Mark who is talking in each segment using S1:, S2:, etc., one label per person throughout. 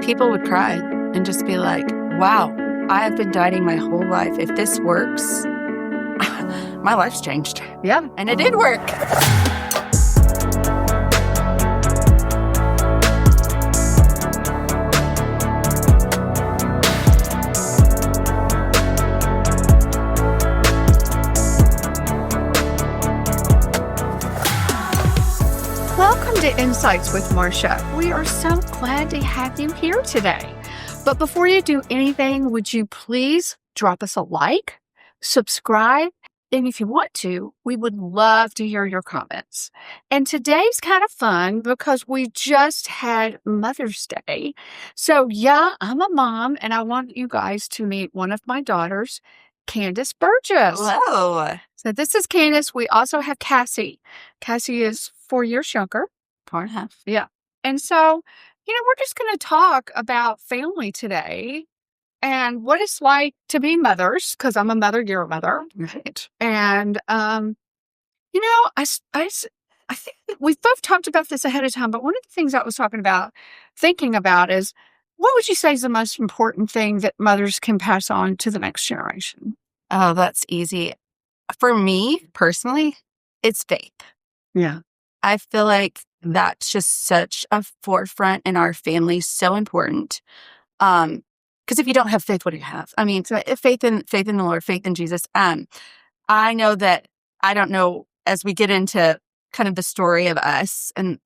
S1: people would cry and just be like, wow, I have been dieting my whole life. If this works, my life's changed.
S2: Yeah.
S1: And it did work.
S2: Welcome to Insights with Marsha. We are so glad to have you here today. But before you do anything, would you please drop us a like, subscribe, and if you want to, we would love to hear your comments. And today's kind of fun because we just had Mother's Day. So yeah, I'm a mom and I want you guys to meet one of my daughters, Candice Burgess.
S1: Hello.
S2: So this is Candice. We also have Cassie. Cassie is 4 years younger.
S1: 4.5.
S2: Yeah. And so, we're just going to talk about family today and what it's like to be mothers, because I'm a mother, you're a mother.
S1: Right.
S2: And, I think that we've both talked about this ahead of time, but one of the things I was thinking about is, what would you say is the most important thing that mothers can pass on to the next generation?
S1: Oh, that's easy. For me, personally, it's faith.
S2: Yeah.
S1: I feel like that's just such a forefront in our family, so important. Because if you don't have faith, what do you have? I mean, so faith in the Lord, faith in Jesus. I know that, I don't know, as we get into kind of the story of us and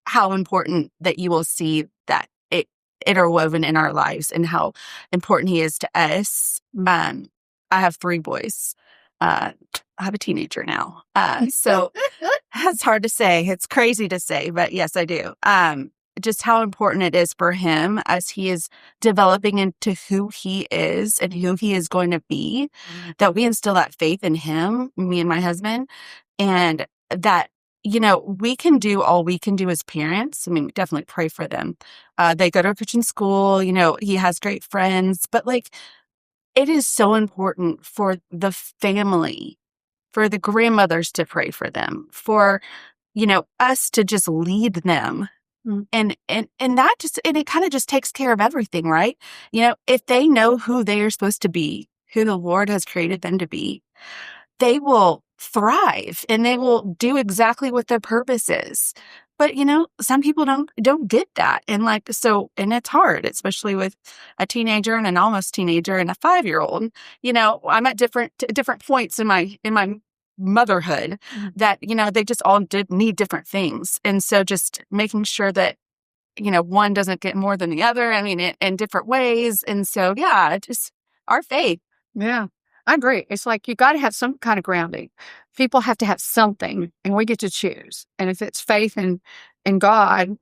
S1: how important that you will see that it interwoven in our lives and how important he is to us. I have 3 boys. I have a teenager now. So it's hard to say. It's crazy to say, but yes, I do. Just how important it is for him as he is developing into who he is and who he is going to be, that we instill that faith in him, me and my husband, and that, we can do all we can do as parents. I mean, we definitely pray for them. They go to a Christian school, he has great friends, but it is so important for the family, for the grandmothers to pray for them, for, us to just lead them. And that just, and it kind of just takes care of everything, right? If they know who they are supposed to be, who the Lord has created them to be, they will thrive and they will do exactly what their purpose is. But, some people don't get that. And and it's hard, especially with a teenager and an almost teenager and a 5-year-old. I'm at different points in my motherhood that, they just all did need different things. And so just making sure that, one doesn't get more than the other. I mean, in different ways. And so, yeah, just our faith.
S2: Yeah, I agree. It's like you got to have some kind of grounding. People have to have something, and we get to choose. And if it's faith in God,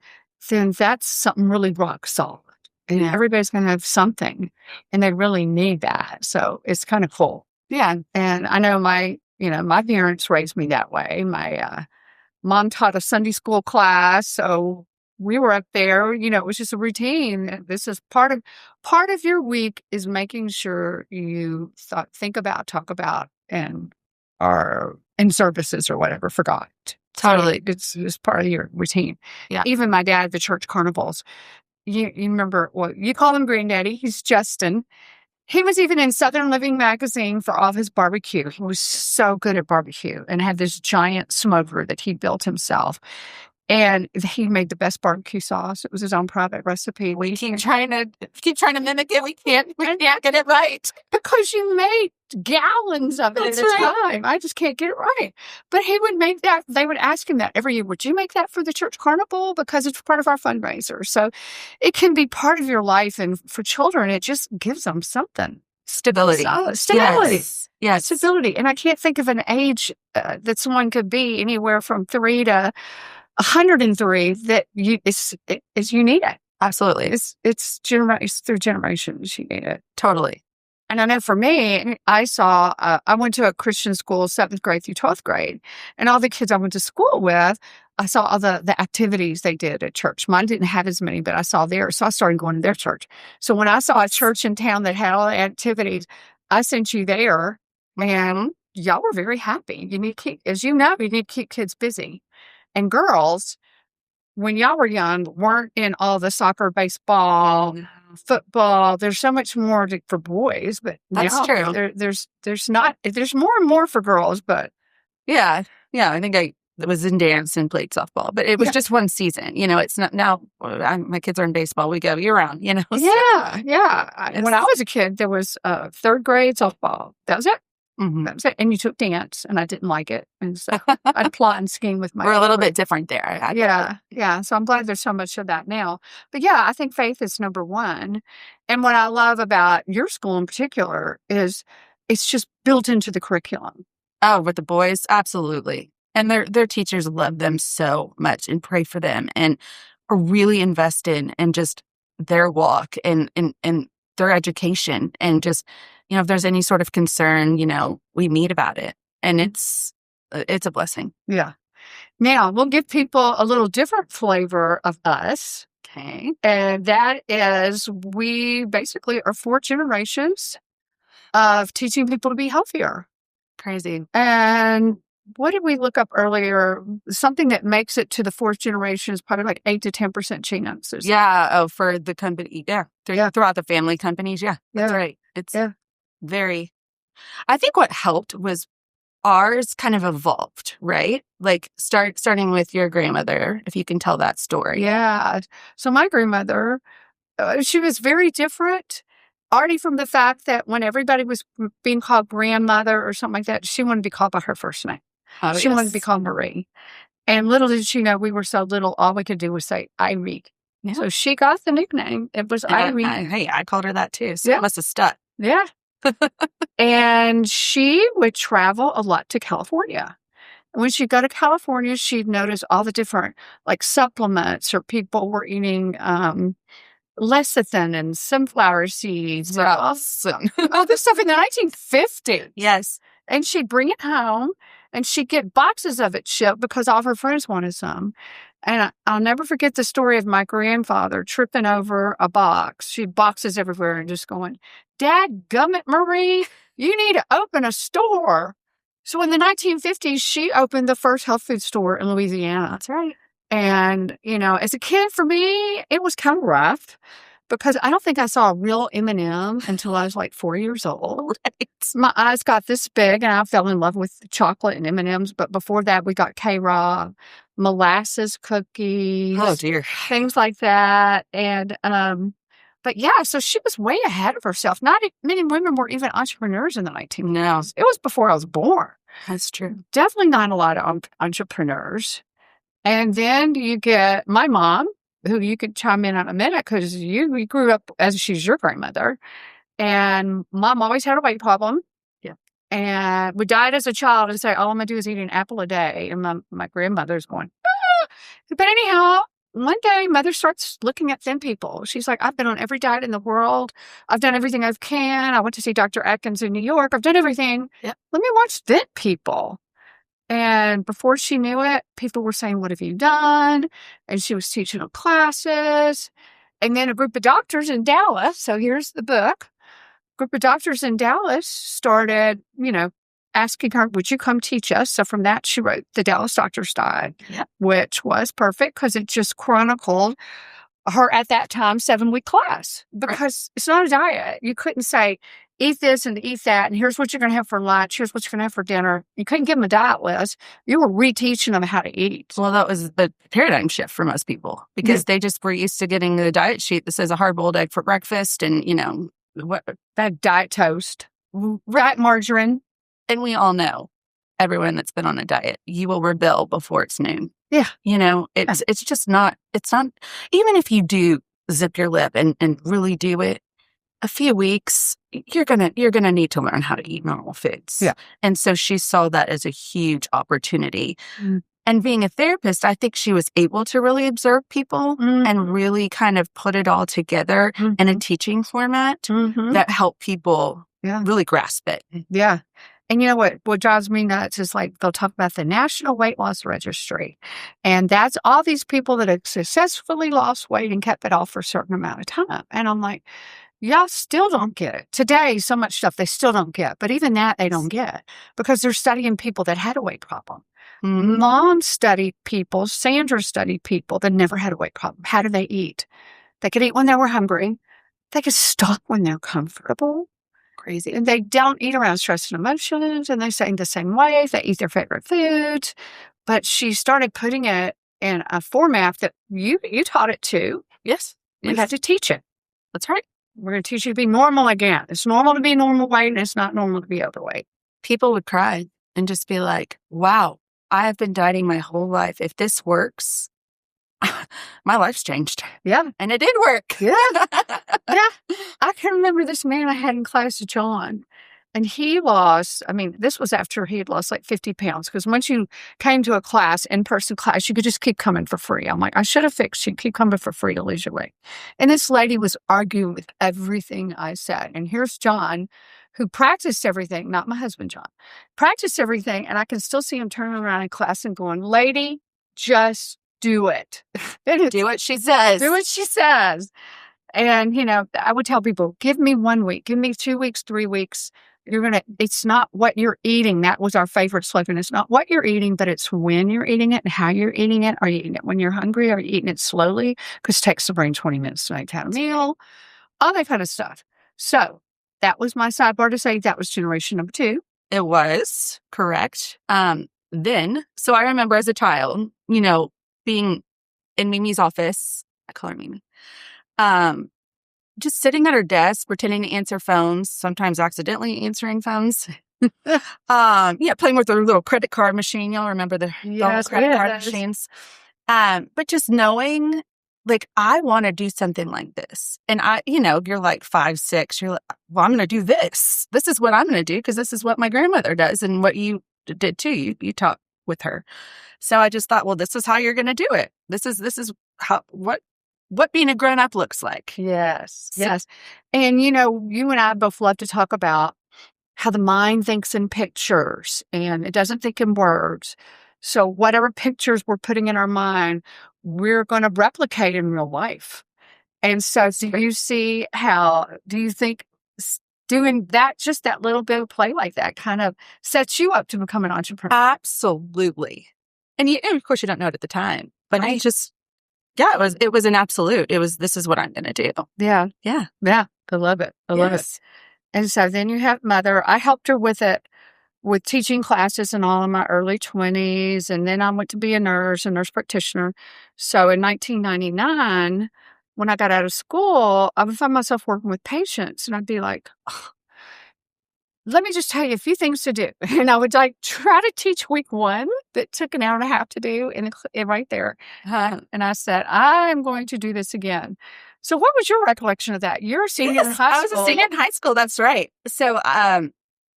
S2: then that's something really rock solid. And everybody's going to have something, and they really need that. So it's kind of cool.
S1: Yeah.
S2: And I know my parents raised me that way. My mom taught a Sunday school class, so we were up there. It was just a routine. This is part of your week is making sure you think about, talk about, and are in services or whatever for God.
S1: Totally.
S2: So it's part of your routine.
S1: Yeah.
S2: Even my dad, the church carnivals. You remember, you call him Granddaddy. He's Justin. He was even in Southern Living magazine for all of his barbecue. He was so good at barbecue and had this giant smoker that he built himself. And he made the best barbecue sauce. It was his own private recipe.
S1: We keep trying to mimic it. We can't get it right.
S2: Because you made gallons of it at a time. I just can't get it right. But he would make that. They would ask him that every year. Would you make that for the church carnival? Because it's part of our fundraiser. So it can be part of your life. And for children, it just gives them something.
S1: Stability.
S2: Stability.
S1: Yes.
S2: Stability. And I can't think of an age that someone could be anywhere from 3 to 103 that you need it.
S1: Absolutely.
S2: It's through generations you need it.
S1: Totally.
S2: And I know for me, I went to a Christian school, 7th grade through 12th grade, and all the kids I went to school with, I saw all the activities they did at church. Mine didn't have as many, but I saw theirs. So I started going to their church. So when I saw a church in town that had all the activities, I sent you there, and y'all were very happy. You need to keep kids busy. And girls, when y'all were young, weren't in all the soccer, baseball, football. There's so much more for boys, but
S1: That's
S2: now
S1: true.
S2: there's not. There's more and more for girls, but
S1: Yeah. Yeah. I think I was in dance and played softball, but it was just one season. It's not now. My kids are in baseball. We go year round, so
S2: yeah. When I was a kid, there was third grade softball. That was it.
S1: Mhm.
S2: That was it. And you took dance, and I didn't like it, and so I'd plot and scheme with my.
S1: We're a little bit different there.
S2: Yeah. So I'm glad there's so much of that now. But yeah, I think faith is number one. And what I love about your school in particular is it's just built into the curriculum.
S1: Oh, with the boys, absolutely. And their teachers love them so much and pray for them and are really invested in just their walk and their education. And just, if there's any sort of concern, we meet about it. And it's a blessing.
S2: Yeah. Now, we'll give people a little different flavor of us.
S1: Okay.
S2: And that is we basically are 4 generations of teaching people to be healthier.
S1: Crazy.
S2: And what did we look up earlier? Something that makes it to the 4th generation is probably like 8 to 10% chance.
S1: Yeah. Oh, for the company. Yeah. Throughout the family companies. Yeah. That's right. It's very, I think what helped was ours kind of evolved, right? Like starting with your grandmother, if you can tell that story.
S2: Yeah. So my grandmother, she was very different. Already from the fact that when everybody was being called grandmother or something like that, she wanted to be called by her first name.
S1: Oh,
S2: she wanted to be called Marie. And little did she know we were so little, all we could do was say Ivy. Yeah. So she got the nickname. It was Ivy.
S1: Hey, I called her that too. So it must have stuck.
S2: Yeah. And she would travel a lot to California. When she'd go to California, she'd notice all the different supplements, or people were eating lecithin and sunflower seeds.
S1: Awesome.
S2: All this stuff in the 1950s.
S1: Yes.
S2: And she'd bring it home and she'd get boxes of it shipped because all of her friends wanted some. And I'll never forget the story of my grandfather tripping over a box. She had boxes everywhere and just going, "Dadgummit, Marie, you need to open a store." So in the 1950s, she opened the first health food store in Louisiana.
S1: That's right.
S2: And, as a kid, for me, it was kind of rough because I don't think I saw a real M&M until I was like 4 years old. Right. My eyes got this big and I fell in love with chocolate and M&Ms. But before that, we got K-Raw, molasses cookies.
S1: Oh, dear.
S2: Things like that. And, but yeah, so she was way ahead of herself. Not many women were even entrepreneurs in the 1990s.
S1: No.
S2: It was before I was born.
S1: That's true.
S2: Definitely not a lot of entrepreneurs. And then you get my mom, who you could chime in on a minute because you grew up as she's your grandmother. And Mom always had a weight problem.
S1: Yeah.
S2: And we died as a child and say, all I'm going to do is eat an apple a day. And my grandmother's going, ah! But anyhow, one day Mother starts looking at thin people. She's like, I've been on every diet in the world. I've done everything I can. I went to see Dr. Atkins in New York. I've done everything.
S1: Yeah.
S2: Let me watch thin people. And before she knew it, people were saying, what have you done? And she was teaching them classes. And then a group of doctors in Dallas, so here's the book, a group of doctors in Dallas started, asking her, would you come teach us? So from that, she wrote The Dallas Doctor's Diet, which was perfect because it just chronicled her at that time 7-week class. Because it's not a diet. You couldn't say, eat this and eat that, and here's what you're going to have for lunch, here's what you're going to have for dinner. You couldn't give them a diet list. You were reteaching them how to eat.
S1: Well, that was the paradigm shift for most people because they just were used to getting the diet sheet that says a hard-boiled egg for breakfast and,
S2: that diet toast, diet margarine.
S1: And we all know, everyone that's been on a diet, you will rebel before it's noon.
S2: Yeah.
S1: It's just not, even if you do zip your lip and really do it, a few weeks, you're gonna need to learn how to eat normal foods.
S2: Yeah.
S1: And so she saw that as a huge opportunity. And being a therapist, I think she was able to really observe people and really kind of put it all together in a teaching format that helped people really grasp it.
S2: Yeah. And you know what drives me nuts is like they'll talk about the National Weight Loss Registry. And that's all these people that have successfully lost weight and kept it off for a certain amount of time. And I'm like, y'all still don't get it. Today, so much stuff they still don't get. But even that they don't get because they're studying people that had a weight problem.
S1: Mhm.
S2: Mom studied people, Sandra studied people that never had a weight problem. How do they eat? They could eat when they were hungry. They could stop when they're comfortable.
S1: Crazy.
S2: And they don't eat around stress and emotions, and they say the same way. They eat their favorite foods. But she started putting it in a format that you taught it to.
S1: Yes.
S2: We had to teach it.
S1: That's right.
S2: We're going to teach you to be normal again. It's normal to be normal weight, and it's not normal to be overweight.
S1: People would cry and just be like, wow, I have been dieting my whole life. If this works, my life's changed.
S2: Yeah.
S1: And it did work.
S2: Yeah. Yeah. I can remember this man I had in class, John, and he lost, this was after he had lost like 50 pounds. Because once you came to a class, in-person class, you could just keep coming for free. I'm like, I should have fixed you. Keep coming for free to lose your weight. And this lady was arguing with everything I said. And here's John, who practiced everything, not my husband, John, practiced everything. And I can still see him turning around in class and going, lady, just do it.
S1: Do what she says.
S2: Do what she says. And, I would tell people, give me 1 week, give me 2 weeks, 3 weeks. It's not what you're eating. That was our favorite slogan. It's not what you're eating, but it's when you're eating it and how you're eating it. Are you eating it when you're hungry? Are you eating it slowly? Because it takes the brain 20 minutes to make that a meal. All that kind of stuff. So that was my sidebar to say that was generation number 2.
S1: It was, correct. So I remember as a child, being in Mimi's office. I call her Mimi. Just sitting at her desk, pretending to answer phones, sometimes accidentally answering phones. Playing with her little credit card machine. Y'all remember the credit card machines? But just knowing, like, I want to do something like this. And you're like 5, 6. You're like, well, I'm going to do this. This is what I'm going to do because this is what my grandmother does and what you did too. You talk with her. So I just thought, well, this is how you're going to do it. This is how what being a grown-up looks like.
S2: Yes. Yes. And, you and I both love to talk about how the mind thinks in pictures and it doesn't think in words. So whatever pictures we're putting in our mind, we're going to replicate in real life. And so do you think doing that, just that little bit of play like that kind of sets you up to become an entrepreneur?
S1: Absolutely. And of course you don't know it at the time, but
S2: right.
S1: it was an absolute. This is what I'm going to do.
S2: Yeah.
S1: Yeah.
S2: Yeah. I love it. I love it. And so then you have Mother. I helped her with it, with teaching classes in all of my early 20s. And then I went to be a nurse practitioner. So in 1999, when I got out of school, I would find myself working with patients and I'd be like, let me just tell you a few things to do. And I would try to teach week 1 that took an hour and a half to do and right there. And I said, I'm going to do this again. So what was your recollection of that? You're a senior in high school.
S1: I was a senior in high school. That's right. So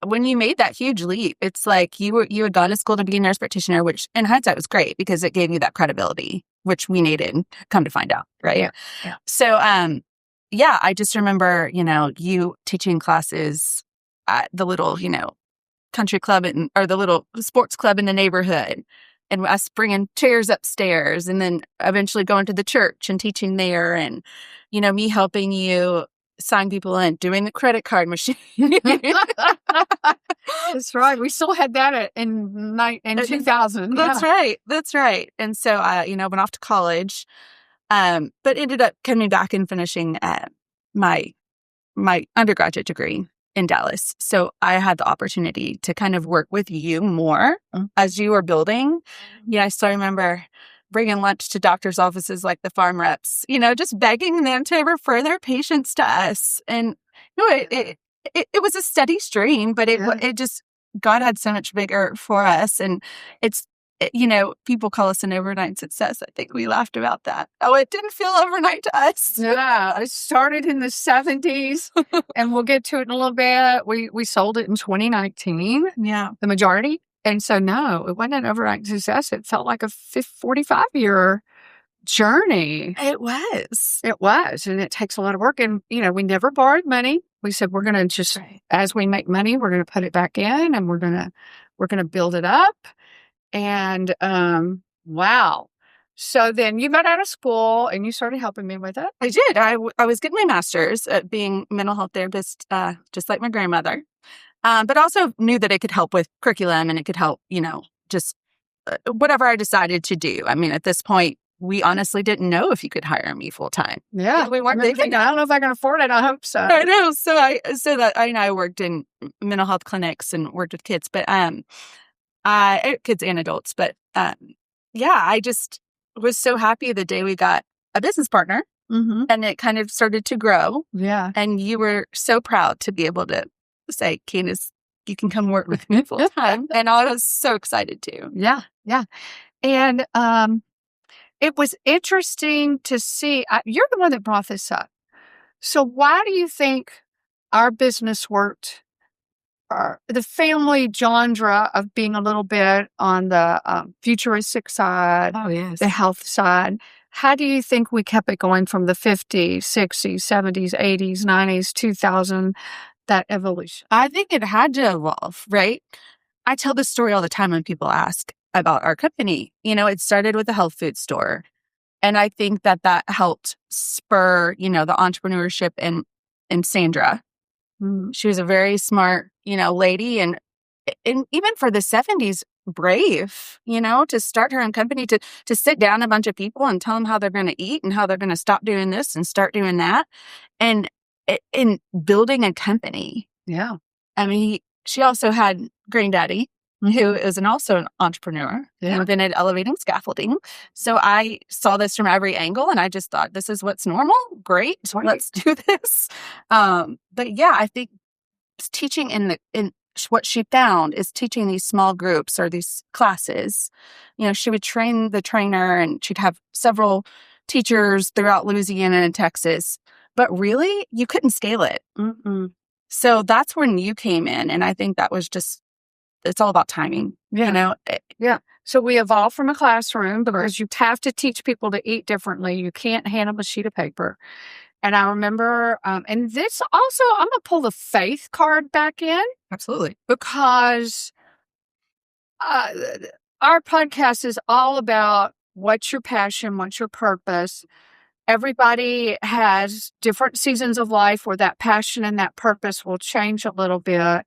S1: when you made that huge leap, it's like you had gone to school to be a nurse practitioner, which in hindsight was great because it gave you that credibility, which we needed, come to find out. Right.
S2: Yeah.
S1: So, I just remember, you teaching classes at the little, country club or the little sports club in the neighborhood, and us bringing chairs upstairs, and then eventually going to the church and teaching there, and me helping you sign people in, doing the credit card machine.
S2: That's right. We still had that in 2000.
S1: That's right. That's right. And so I, went off to college, but ended up coming back and finishing my undergraduate degree in Dallas. So I had the opportunity to kind of work with you more as you were building. I still remember bringing lunch to doctors' offices like the farm reps, just begging them to refer their patients to us. And it was a steady stream, but it just, God had so much bigger for us. And people call us an overnight success. I think we laughed about that. Oh, it didn't feel overnight to us.
S2: Yeah, it started in the 70s, and we'll get to it in a little bit. We sold it in 2019.
S1: Yeah,
S2: the majority. And so, no, it wasn't an overnight success. It felt like a 45-year journey.
S1: It was.
S2: And it takes a lot of work. And, we never borrowed money. We said, we're going to just, as we make money, we're going to put it back in and we're going to build it up. And, wow. So then you got out of school and you started helping me with it.
S1: I did. I was getting my master's at being a mental health therapist, just like my grandmother. But also knew that it could help with curriculum and it could help, just whatever I decided to do. I mean, at this point, we honestly didn't know if you could hire me full time.
S2: Yeah.
S1: We weren't thinking,
S2: I don't know if I can afford it. I hope so.
S1: I know. So I worked in mental health clinics and worked with kids, but kids and adults. But I just was so happy the day we got a business partner, and it kind of started to grow.
S2: Yeah.
S1: And you were so proud to be able to say, Candice, you can come work with me full time. And I was so excited too.
S2: Yeah. Yeah. And it was interesting to see, you're the one that brought this up. So why do you think our business worked? The family genre of being a little bit on the futuristic side, the health side. How do you think we kept it going from the 50s, 60s, 70s, 80s, 90s, 2000, that evolution?
S1: I think it had to evolve, right? I tell this story all the time when people ask about our company. It started with a health food store. And I think that helped spur, the entrepreneurship in Sandra. She was a very smart, lady. And even for the 70s, brave, to start her own company, to sit down a bunch of people and tell them how they're going to eat and how they're going to stop doing this and start doing that. And in building a company.
S2: Yeah.
S1: I mean, she also had granddaddy, who is also an entrepreneur, and invented elevating scaffolding. So I saw this from every angle, and I just thought, this is what's normal. Great, let's do this. But yeah, I think teaching in what she found is teaching these small groups or these classes. She would train the trainer, and she'd have several teachers throughout Louisiana and Texas. But really, you couldn't scale it. So that's when you came in, and I think that was just. It's all about timing,
S2: Yeah. So we evolved from a classroom because you have to teach people to eat differently. You can't hand them a sheet of paper. And I remember, and this also, I'm going to pull the faith card back in.
S1: Absolutely.
S2: Because our podcast is all about what's your passion, what's your purpose. Everybody has different seasons of life where that passion and that purpose will change a little bit.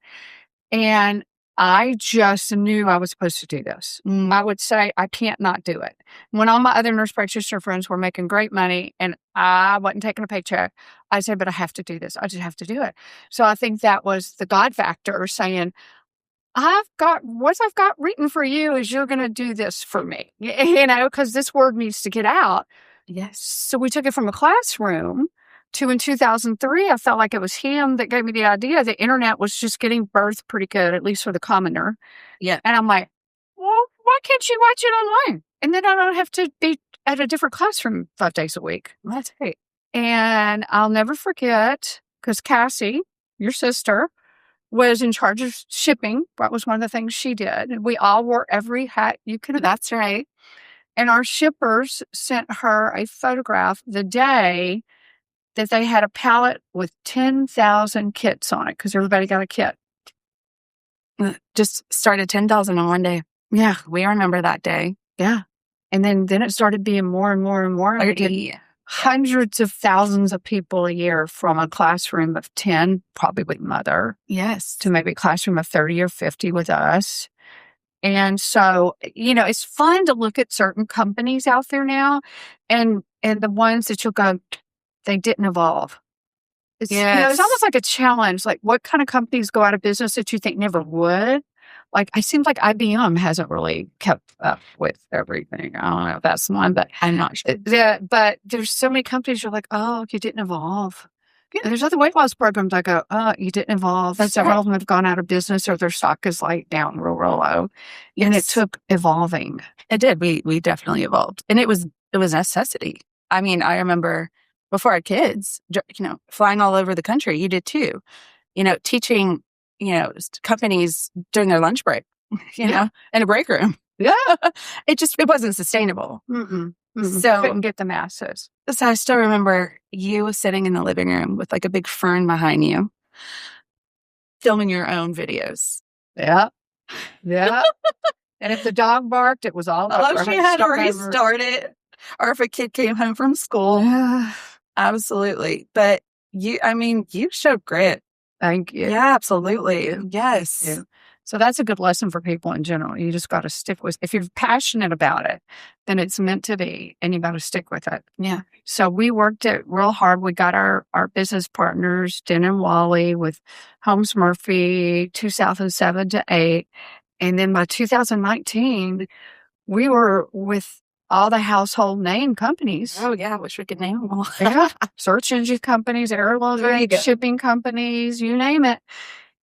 S2: And I just knew I was supposed to do this. I would say I can't not do it. When all my other nurse practitioner friends were making great money and I wasn't taking a paycheck, I said, but I have to do this. I just have to do it. So I think that was the God factor saying, what I've got written for you is you're going to do this for me, because this word needs to get out.
S1: Yes.
S2: So we took it from a classroom to in 2003, I felt like it was him that gave me the idea. The internet was just getting birthed pretty good, at least for the commoner.
S1: Yeah.
S2: And I'm like, well, why can't you watch it online? And then I don't have to be at a different classroom 5 days a week.
S1: That's great.
S2: And I'll never forget, because Cassie, your sister, was in charge of shipping. That was one of the things she did. And we all wore every hat you could.
S1: That's right.
S2: And our shippers sent her a photograph the day that they had a pallet with 10,000 kits on it because everybody got a kit.
S1: Just started 10,000 on one day.
S2: Yeah.
S1: We remember that day.
S2: Yeah. And then it started being more and more and more. Hundreds of thousands of people a year from a classroom of 10, probably with mother.
S1: Yes.
S2: To maybe a classroom of 30 or 50 with us. And so, it's fun to look at certain companies out there now and the ones that you'll go, they didn't evolve. It's almost like a challenge. Like, what kind of companies go out of business that you think never would? Like, it seems like IBM hasn't really kept up with everything. I don't know if that's one, but
S1: I'm not sure.
S2: But there's so many companies you're like, oh, you didn't evolve. Yeah. There's other weight loss programs I go, oh, you didn't evolve. Several of them have gone out of business or their stock is like down real low. Yes. And it took evolving.
S1: It did. We definitely evolved. And it was necessity. I mean, I remember before I had kids, flying all over the country. You did too. Teaching, companies during their lunch break, in a break room.
S2: Yeah.
S1: It wasn't sustainable.
S2: So couldn't get the masses.
S1: So I still remember you sitting in the living room with like a big fern behind you filming your own videos.
S2: Yeah. Yeah. And if the dog barked, it was all over.
S1: She had to restart it. Or if a kid came home from school.
S2: Yeah.
S1: Absolutely. But you showed grit.
S2: Thank you.
S1: Yeah, absolutely. Yes.
S2: Yeah. So that's a good lesson for people in general. You just got to stick with, if you're passionate about it, then it's meant to be, and you got to stick with it.
S1: Yeah.
S2: So we worked it real hard. We got our business partners, Den and Wally, with Holmes Murphy, 2007 to 8. And then by 2019, we were with all the household name companies.
S1: Oh, yeah. I wish we could name them all.
S2: Yeah. Search engine companies, airline shipping companies, you name it.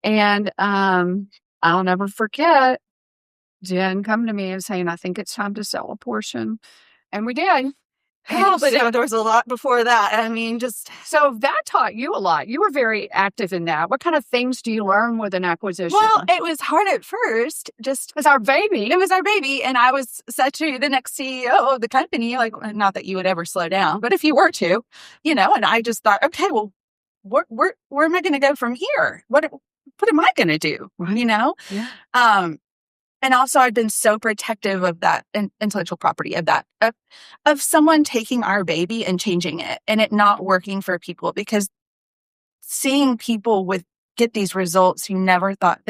S2: And I'll never forget Jen come to me and saying, I think it's time to sell a portion. And we did.
S1: Oh, but there was a lot before that.
S2: So that taught you a lot. You were very active in that. What kind of things do you learn with an acquisition?
S1: Well, it was hard at first. Just
S2: it was our baby.
S1: It was our baby. And I was such the next CEO of the company. Like, not that you would ever slow down, but if you were to, and I just thought, okay, well, where am I going to go from here? What am I going to do?
S2: Right.
S1: Yeah. And also, I've been so protective of that intellectual property, of someone taking our baby and changing it and it not working for people, because seeing people get these results they never thought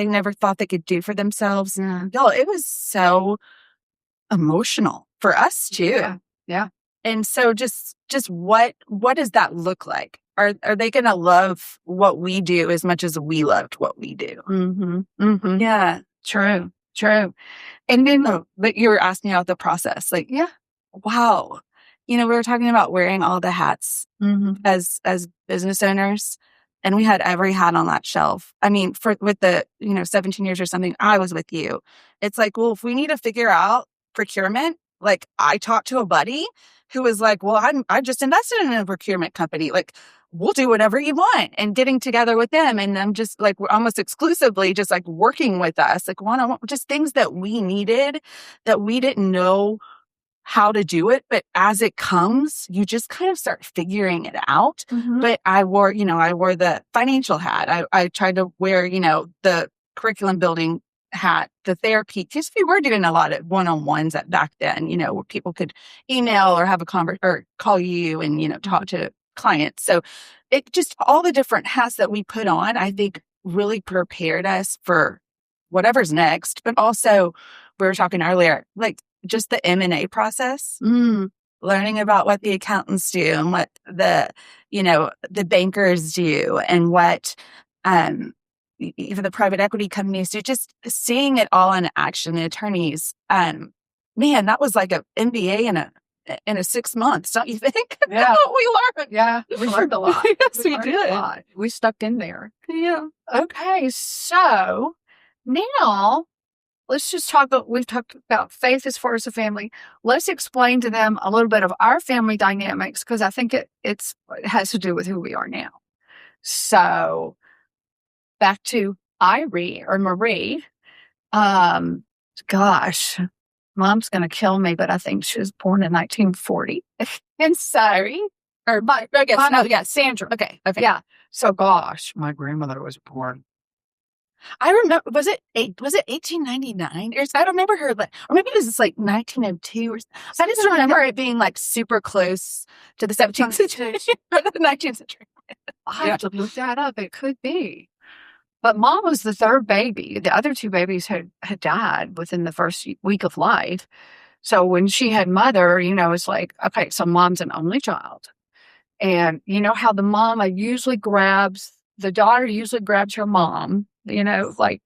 S1: they could do for themselves.
S2: Yeah.
S1: Y'all, it was so emotional for us too.
S2: Yeah.
S1: And so just what does that look like? Are they going to love what we do as much as we loved what we do?
S2: Mm-hmm. Mm-hmm.
S1: Yeah.
S2: True. And then,
S1: but you were asking about the process. Like,
S2: yeah.
S1: Wow. We were talking about wearing all the hats as business owners, and we had every hat on that shelf. I mean, with the, 17 years or something, I was with you. It's like, well, if we need to figure out procurement, like I talked to a buddy who was like, well, I just invested in a procurement company. Like, we'll do whatever you want, and getting together with them. And them just like, we're almost exclusively just like working with us, like one-on-one, just things that we needed that we didn't know how to do it. But as it comes, you just kind of start figuring it out.
S2: Mm-hmm.
S1: But I wore the financial hat. I tried to wear, the curriculum building hat, the therapy, because we were doing a lot of one-on-ones back then, where people could email or have a or call you and, talk to clients. So it just, all the different hats that we put on, I think really prepared us for whatever's next. But also, we were talking earlier, like just the M&A process, learning about what the accountants do and what the bankers do and what, even the private equity companies do, just seeing it all in action, the attorneys, man, that was like an MBA in a 6 months, don't you think?
S2: Yeah.
S1: We learned.
S2: Yeah, we learned a lot.
S1: Yes, we did.
S2: A lot. We stuck in there.
S1: Yeah.
S2: Okay, so now let's just we've talked about faith as far as a family. Let's explain to them a little bit of our family dynamics, because I think it has to do with who we are now. So back to Marie. Gosh, Mom's going to kill me, but I think she was born in 1940. And sorry. Or I guess, Sandra.
S1: Okay.
S2: Yeah. So gosh, my grandmother was born.
S1: I remember, was it 1899? I remember her, or maybe it was just like 1902 or something. I just remember it being like super close to the 17th century or the 19th century.
S2: I have to look that up. It could be. But Mom was the third baby. The other two babies had died within the first week of life. So when she had Mother, it's like, okay, so Mom's an only child. And you know how the daughter usually grabs her mom, like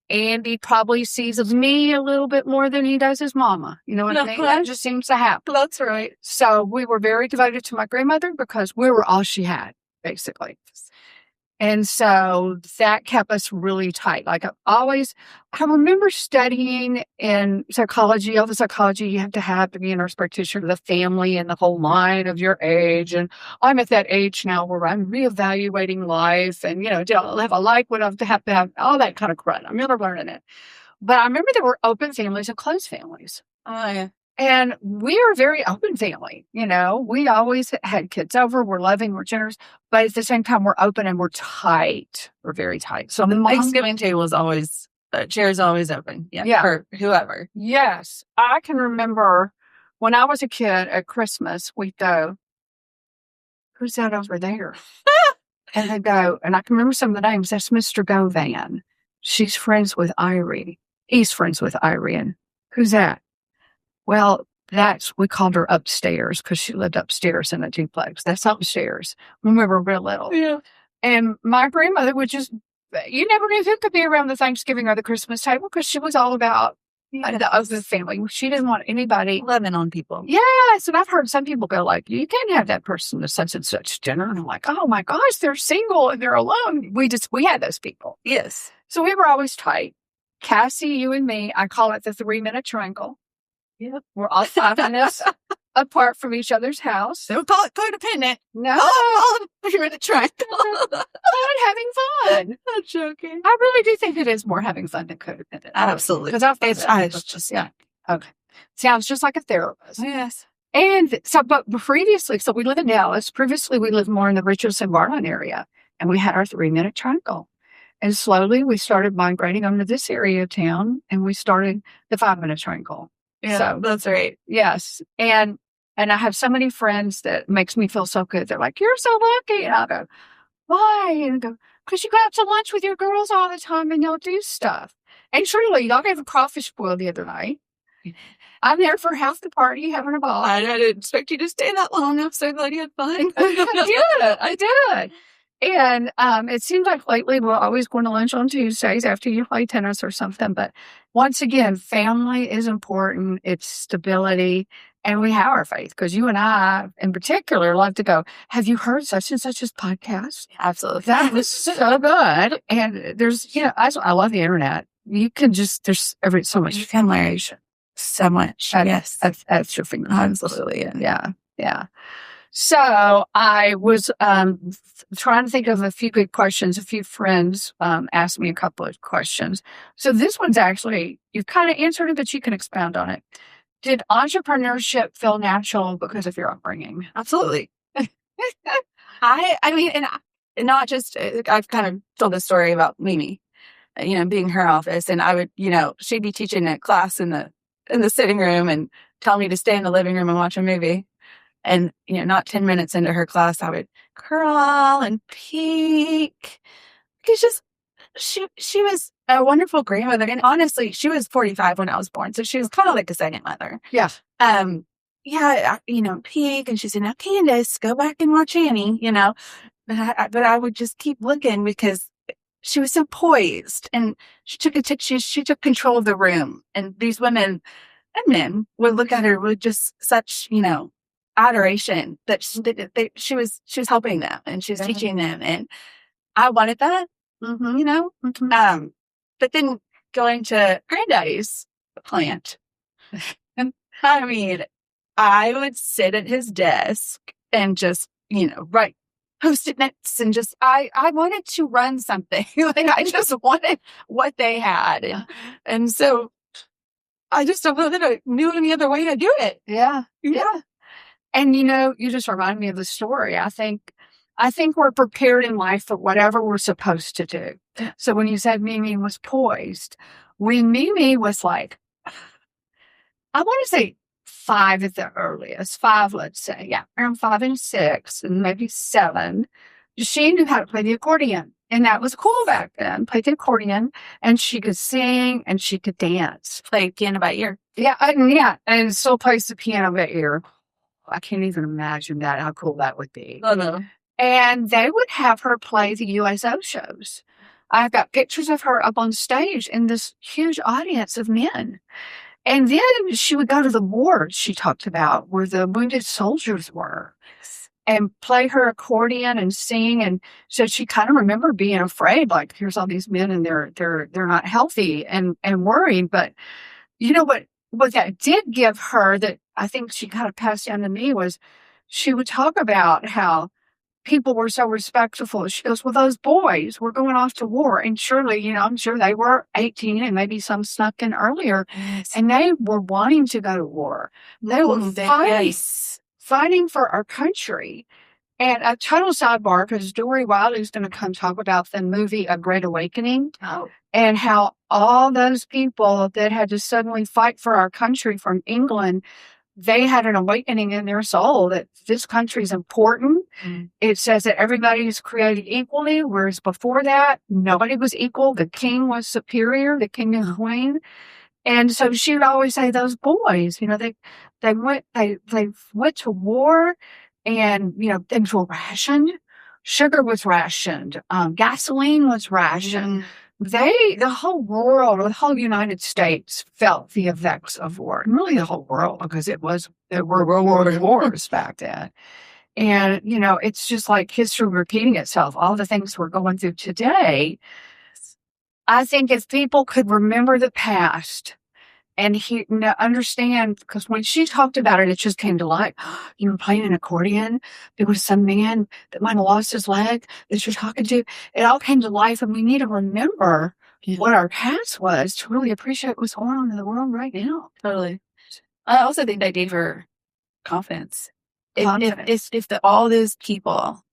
S2: Andy probably sees of me a little bit more than he does his mama. You know what I mean? That just seems to happen.
S1: That's right.
S2: So we were very devoted to my grandmother because we were all she had, basically. And so that kept us really tight. Like I remember studying in psychology, all the psychology you have to have to be a nurse practitioner, the family and the whole line of your age. And I'm at that age now where I'm reevaluating life and, do I have a life? Would I have to have all that kind of crud? I'm never learning it. But I remember there were open families and closed families.
S1: Oh, yeah.
S2: And we are a very open family. We always had kids over. We're loving, we're generous, but at the same time, we're open and we're tight. We're very tight. So
S1: the Thanksgiving table is always, chair is always open. Yeah. For whoever.
S2: Yes. I can remember when I was a kid at Christmas, we'd go, who's that over there? And they'd go, and I can remember some of the names. That's Mr. Govan. She's friends with Irie. He's friends with Irie. And who's that? Well, we called her upstairs because she lived upstairs in a duplex. That's upstairs when we were real little.
S1: Yeah.
S2: And my grandmother would you never knew who could be around the Thanksgiving or the Christmas table because she was all about the other family. She didn't want anybody
S1: loving on people.
S2: Yes. And I've heard some people go like, you can't have that person to such and such dinner. And I'm like, oh my gosh, they're single and they're alone. We had those people.
S1: Yes.
S2: So we were always tight. Cassie, you and me, I call it the 3-minute triangle.
S1: Yeah.
S2: We're all 5 minutes apart from each other's house.
S1: Don't call it codependent.
S2: No.
S1: You're in a triangle.
S2: But having fun.
S1: I'm joking.
S2: I really do think it is more having fun than codependent.
S1: Absolutely.
S2: Because
S1: it's just, yeah.
S2: Okay. Sounds just like a therapist.
S1: Yes.
S2: And so, but previously, so we live in Dallas. Previously, we lived more in the Richardson Garland area, and we had our 3-minute triangle. And slowly, we started migrating onto this area of town, and we started the 5-minute triangle.
S1: Yeah,
S2: so,
S1: that's right.
S2: Yes. And I have so many friends that makes me feel so good. They're like, you're so lucky. And I'll go, why? And I go, because you go out to lunch with your girls all the time and y'all do stuff. And truly, y'all gave a crawfish boil the other night. I'm there for half the party having a ball.
S1: I didn't expect you to stay that long. I'm so glad you had fun.
S2: I did. And it seems like lately we're always going to lunch on Tuesdays after you play tennis or something. But once again, family is important. It's stability. And we have our faith because you and I, in particular, love to go, have you heard such and such's podcast?
S1: Absolutely.
S2: That was so good. And there's, I love the internet. You can there's so much.
S1: You can learn so much.
S2: Yes. That's your finger.
S1: Absolutely.
S2: Yeah. So I was trying to think of a few good questions. A few friends asked me a couple of questions. So this one's actually, you've kind of answered it, but you can expound on it. Did entrepreneurship feel natural because of your upbringing?
S1: Absolutely. I mean, and not just, I've kind of told the story about Mimi, being her office. And I would, she'd be teaching a class in the sitting room and tell me to stay in the living room and watch a movie. And, not 10 minutes into her class, I would crawl and peek. Because she was a wonderful grandmother. And honestly, she was 45 when I was born. So she was kind of like a second mother.
S2: Yeah.
S1: Peek. And she said, now, Candice, go back and watch Annie, But I would just keep looking because she was so poised. And she took control of the room. And these women and men would look at her with just such, adoration that she was helping them and she was teaching them, and I wanted that, but then going to Granddaddy's plant, and I mean, I would sit at his desk and just write Post-it notes and just I wanted to run something. Like I just wanted what they had, and so I just don't know that I knew any other way to do it.
S2: Yeah. And you just remind me of the story. I think we're prepared in life for whatever we're supposed to do. So when you said Mimi was poised, when Mimi was like, I want to say 5 at the earliest, 5, let's say, around 5 and 6, and maybe 7, she knew how to play the accordion. And that was cool back then. Played the accordion, and she could sing and she could dance.
S1: Play piano by ear.
S2: And still plays the piano by ear. I can't even imagine how cool that would be.
S1: Oh, no.
S2: And they would have her play the USO shows. I've got pictures of her up on stage in this huge audience of men. And then she would go to the wards she talked about where the wounded soldiers were and play her accordion and sing. And so she kind of remembered being afraid, like, here's all these men and they're not healthy and worried. But what that did give her that I think she kind of passed down to me was she would talk about how people were so respectful. She goes, well, those boys were going off to war. And surely, I'm sure they were 18 and maybe some snuck in earlier.
S1: Yes.
S2: And they were wanting to go to war. They were fighting for our country. And a total sidebar, because Dory Wiley's going to come talk about the movie A Great Awakening.
S1: Oh.
S2: And how all those people that had to suddenly fight for our country from England, they had an awakening in their soul that this country is important. Mm. It says that everybody is created equally, whereas before that, nobody was equal. The king was superior, the king and queen. And so she would always say, those boys, they went to war, and, things were rationed. Sugar was rationed. Gasoline was rationed. The whole world, the whole United States felt the effects of war. And really the whole world, because there were world wars back then. And, it's just like history repeating itself. All the things we're going through today. I think if people could remember the past and understand, because when she talked about it, it just came to life. You were playing an accordion. There was some man that might have lost his leg that you're talking to. It all came to life, and we need to remember what our past was to really appreciate what's going on in the world right now.
S1: Totally. I also think that gave her confidence. If all those people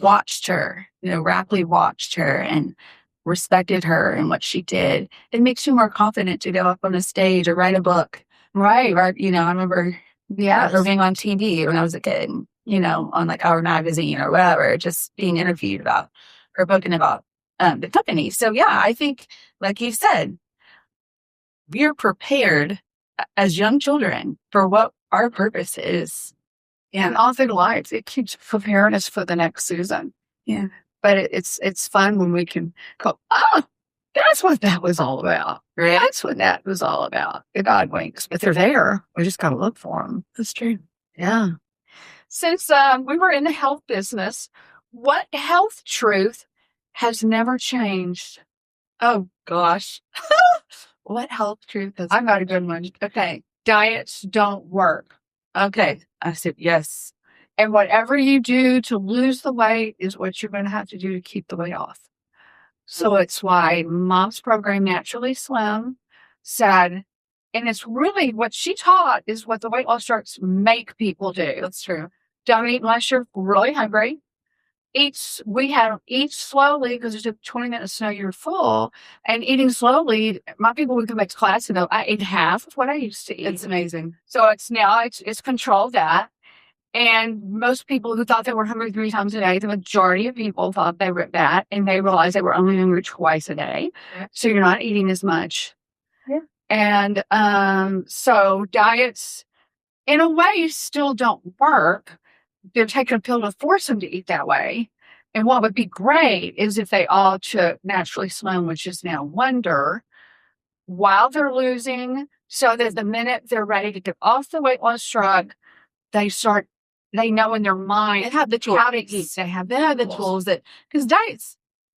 S1: watched her, raptly watched her and respected her and what she did, it makes you more confident to go up on a stage or write a book. Right. I remember her being on TV when I was a kid, on like Our Magazine or whatever, just being interviewed about her book and about the company. So yeah, I think, like you said, we're prepared as young children for what our purpose is.
S2: And all through life, it keeps preparing us for the next season.
S1: Yeah.
S2: But it's fun when we can go, that's what that was all about.
S1: Right?
S2: That's what that was all about. The God winks. But they're there. We just got to look for them.
S1: That's true.
S2: Yeah. Since we were in the health business, what health truth has never changed?
S1: Oh, gosh. What health truth has
S2: I got a good one.
S1: Okay.
S2: Diets don't work.
S1: Okay. I said yes.
S2: And whatever you do to lose the weight is what you're going to have to do to keep the weight off. So it's why Mom's program, Naturally Slim, said, and it's really what she taught is what the weight loss drugs make people do.
S1: That's true.
S2: Don't eat unless you're really hungry. Eat slowly, because it took 20 minutes to know you're full. And eating slowly, my people would come back to class and go, I ate half of what I used to eat.
S1: It's amazing.
S2: So it's controlled that. And most people who thought they were hungry 3 times a day, the majority of people thought they were that, and they realized they were only hungry twice a day. Yeah. So you're not eating as much. Yeah. And so diets, in a way, still don't work. They're taking a pill to force them to eat that way. And what would be great is if they all took Naturally Slim, which is now Wonder, while they're losing, so that the minute they're ready to get off the weight loss drug, they know in their mind
S1: they have the tools.
S2: How to eat. They have the
S1: tools that, because diets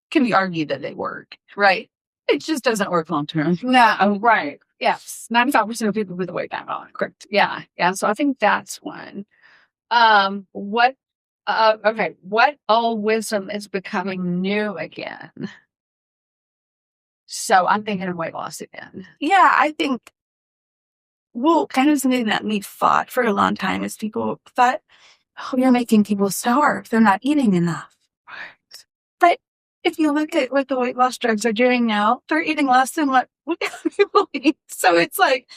S1: can be argued that they work, right? It just doesn't work long term.
S2: No, right. Yes. 95% of people put the weight back on. Correct. Yeah. Yeah. So I think that's one. What old wisdom is becoming new again? So I'm thinking of weight loss again.
S1: Yeah, I think, kind of something that we fought for a long time is people thought, you're making people starve. They're not eating enough. Right. But if you look at what the weight loss drugs are doing now, they're eating less than what people eat. So it's like,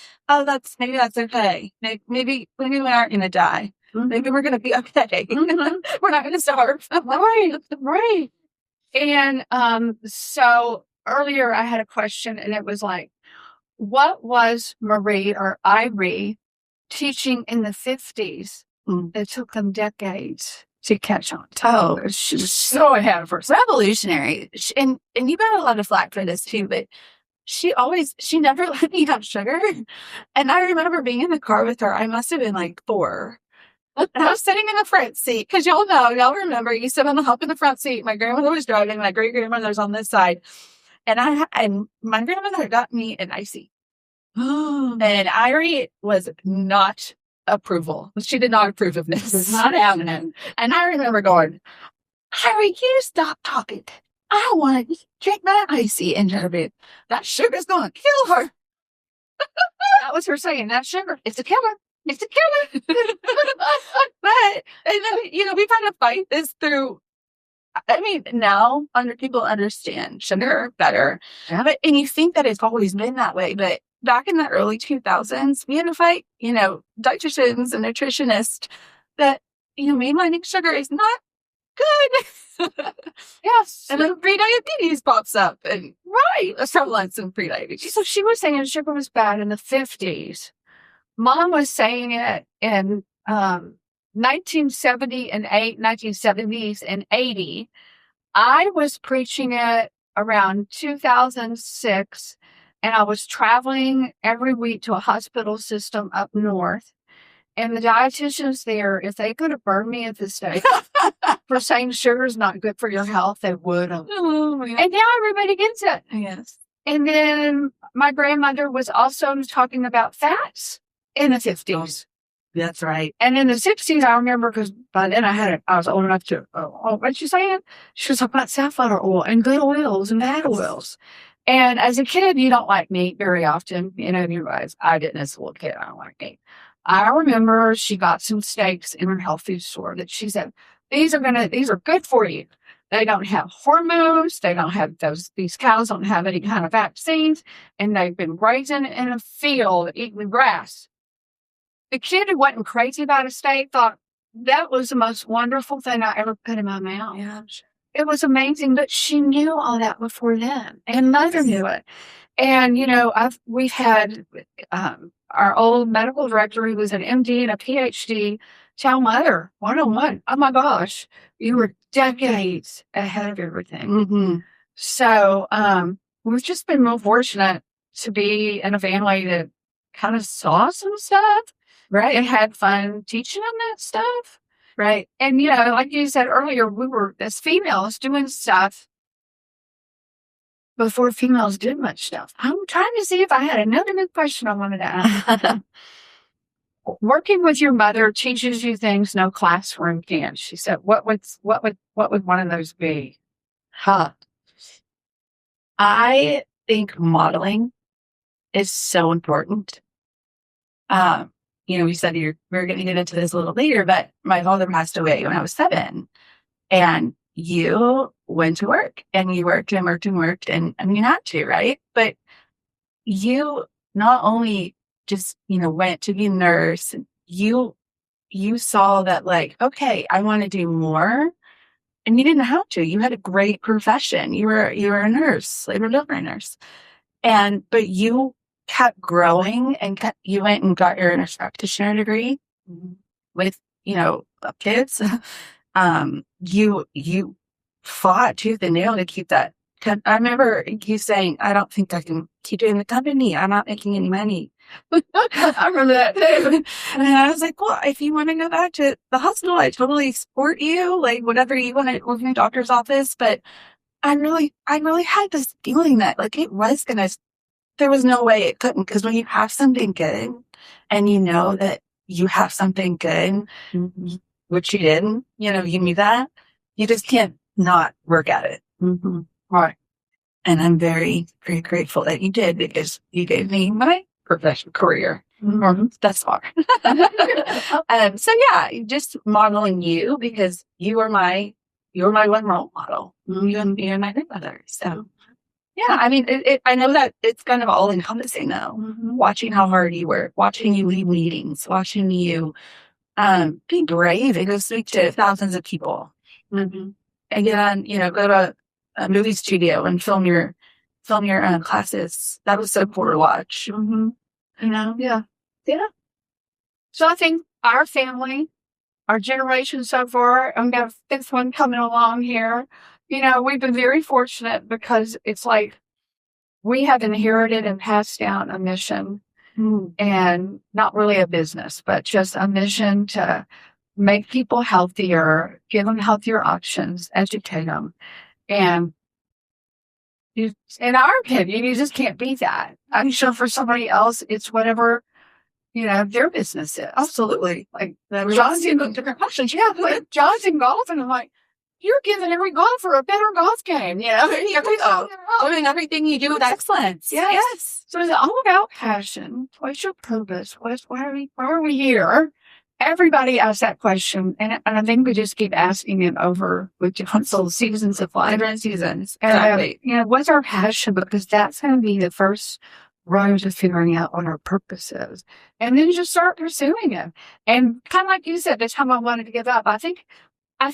S1: maybe that's okay. Maybe we aren't going to die. Mm-hmm. Maybe we're going to be okay. Mm-hmm. We're not going to starve.
S2: Right. And so earlier I had a question, and it was like, what was Marie or Irie teaching in the 50s that took them decades to catch on to?
S1: Oh, she was so ahead of herself. Revolutionary. And you got a lot of flack for this too, but she never let me have sugar. And I remember being in the car with her. I must have been like 4. And I was sitting in the front seat, because y'all remember, you sit on the hump in the front seat. My grandmother was driving, my great grandmother was on this side. And my grandmother got me an icy. And Irie was not approval. She did not approve of this.
S2: Was not having it.
S1: And I remember going, Harry, you stop talking. I want to drink my icy. And Jeremy, that sugar's going to kill her.
S2: That was her saying, that sugar, it's a killer. It's a killer.
S1: But, and then, we've had to fight this through. I mean, now people understand sugar better.
S2: Yeah.
S1: And you think that it's always been that way. But back in the early 2000s, we had to fight, dietitians and nutritionists that, mainlining sugar is not good.
S2: Yes.
S1: And then pre-diabetes pops up. And
S2: Right.
S1: the prevalence of pre-diabetes.
S2: So she was saying sugar was bad in the 50s. Mom was saying it in 1970s and 80. I was preaching it around 2006, and I was traveling every week to a hospital system up north. And the dietitians there, if they could have burned me at the stake for saying sugar's not good for your health, they would have.
S1: Oh, my God.
S2: And now everybody gets it.
S1: Yes.
S2: And then my grandmother was also talking about fats in the 50s.
S1: That's right.
S2: And in the 60s, I remember, because by then I was old enough to, what'd you saying? She was talking about safflower oil and good oils and bad oils. And as a kid, you don't like meat very often. You realize I didn't as a little kid. I don't like meat. I remember she got some steaks in her health food store that she said, these are good for you. They don't have hormones. They don't have these cows don't have any kind of vaccines. And they've been raising in a field eating grass. The kid who wasn't crazy about a steak thought that was the most wonderful thing I ever put in my mouth.
S1: Yeah, I'm sure.
S2: It was amazing, but she knew all that before then, and Mother knew it. And we've had our old medical director, who was an MD and a PhD, tell Mother one-on-one, "Oh my gosh, you were decades ahead of everything."
S1: Mm-hmm.
S2: So we've just been more fortunate to be in a family that kind of saw some stuff.
S1: Right.
S2: And had fun teaching them that stuff.
S1: Right.
S2: And, like you said earlier, we were, as females, doing stuff before females did much stuff. I'm trying to see if I had another good question I wanted to ask. Working with your mother teaches you things no classroom can. She said, what would one of those be?
S1: I think modeling is so important. We said we're going to get into this a little later, but my father passed away when I was 7, and you went to work, and you worked and worked and worked, and you had to, right? But you not only just, went to be a nurse, and you saw that, like, okay, I want to do more, and you didn't have to. You had a great profession. You were a nurse, labor delivery nurse, but you kept growing, and you went and got your nurse practitioner degree with, kids. You fought tooth and nail to keep that. I remember you saying, "I don't think I can keep doing the company. I'm not making any money." I remember that too. And I was like, "Well, if you want to go back to the hospital, I totally support you. Like, whatever you want to work in the doctor's office." But I really had this feeling that, like, it was gonna. There was no way it couldn't, because when you have something good and you know that you have something good,
S2: Mm-hmm.
S1: which you didn't, you knew that, you just can't not work at it.
S2: Mm-hmm.
S1: Right. And I'm very, very grateful that you did, because you gave me my professional career.
S2: Mm-hmm.
S1: Thus far. So yeah, just modeling you, because you were my one role model.
S2: Mm-hmm.
S1: You and my grandmother. So yeah, I mean, I know that it's kind of all encompassing though.
S2: Mm-hmm.
S1: Watching how hard you work, watching you lead meetings, watching you be brave and go speak to thousands of people,
S2: Mm-hmm.
S1: and get on, go to a movie studio and film your classes. That was so cool to watch.
S2: Mm-hmm.
S1: Yeah.
S2: So I think our family, our generation so far, I've got a 5th one coming along here. We've been very fortunate, because it's like we have inherited and passed down a mission, and not really a business, but just a mission to make people healthier, give them healthier options, educate them. And in our opinion, you just can't beat that. I'm sure for somebody else, it's whatever their businesses.
S1: Absolutely.
S2: Like
S1: John's
S2: John's
S1: in
S2: in
S1: different questions.
S2: yeah, like John's in golf, and I'm like, you're giving every golfer a better golf game,
S1: Everything you do with excellence.
S2: Yes. So it's all about passion. What's your purpose? Why are we here? Everybody asks that question, and I think we just keep asking it over with different seasons of life.
S1: Different seasons.
S2: And,
S1: Exactly.
S2: what's our passion? Because that's going to be the first road to figuring out what our purpose is. And then just start pursuing it. And kind of like you said, the time I wanted to give up, I think and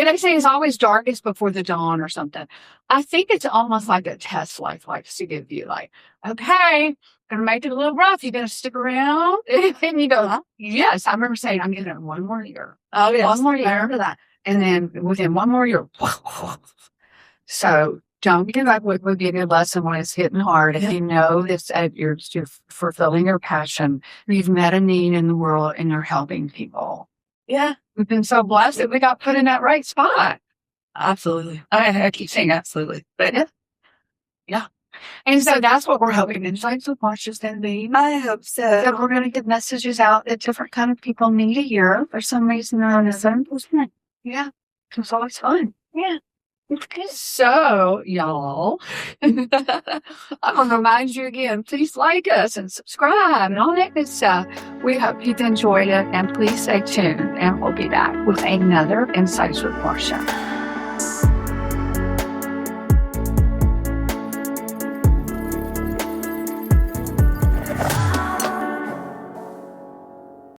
S2: they say it's always darkest before the dawn or something. I think it's almost like a test life likes to give you, like, okay, gonna make it a little rough. You gonna stick around? And you go, yes. I remember saying, I'm giving it one more year.
S1: Oh, yes.
S2: One more year.
S1: I remember that.
S2: And then within one more year, so don't give up. Would be a good lesson when it's hitting hard. If you know that you're fulfilling your passion, you've met a need in the world and you're helping people.
S1: Yeah.
S2: We've been so blessed that we got put in that right spot.
S1: Absolutely. I keep saying absolutely. But yeah.
S2: And so that's what we're hoping Insights with Marsha's going to be.
S1: I hope so.
S2: That we're going to get messages out that different kind of people need to hear for some reason or another. Yeah. It's always fun. Yeah. So, y'all, I'm going to remind you again, please like us and subscribe and all that good stuff. We hope you've enjoyed it, and please stay tuned, and we'll be back with another Insights with Marsha.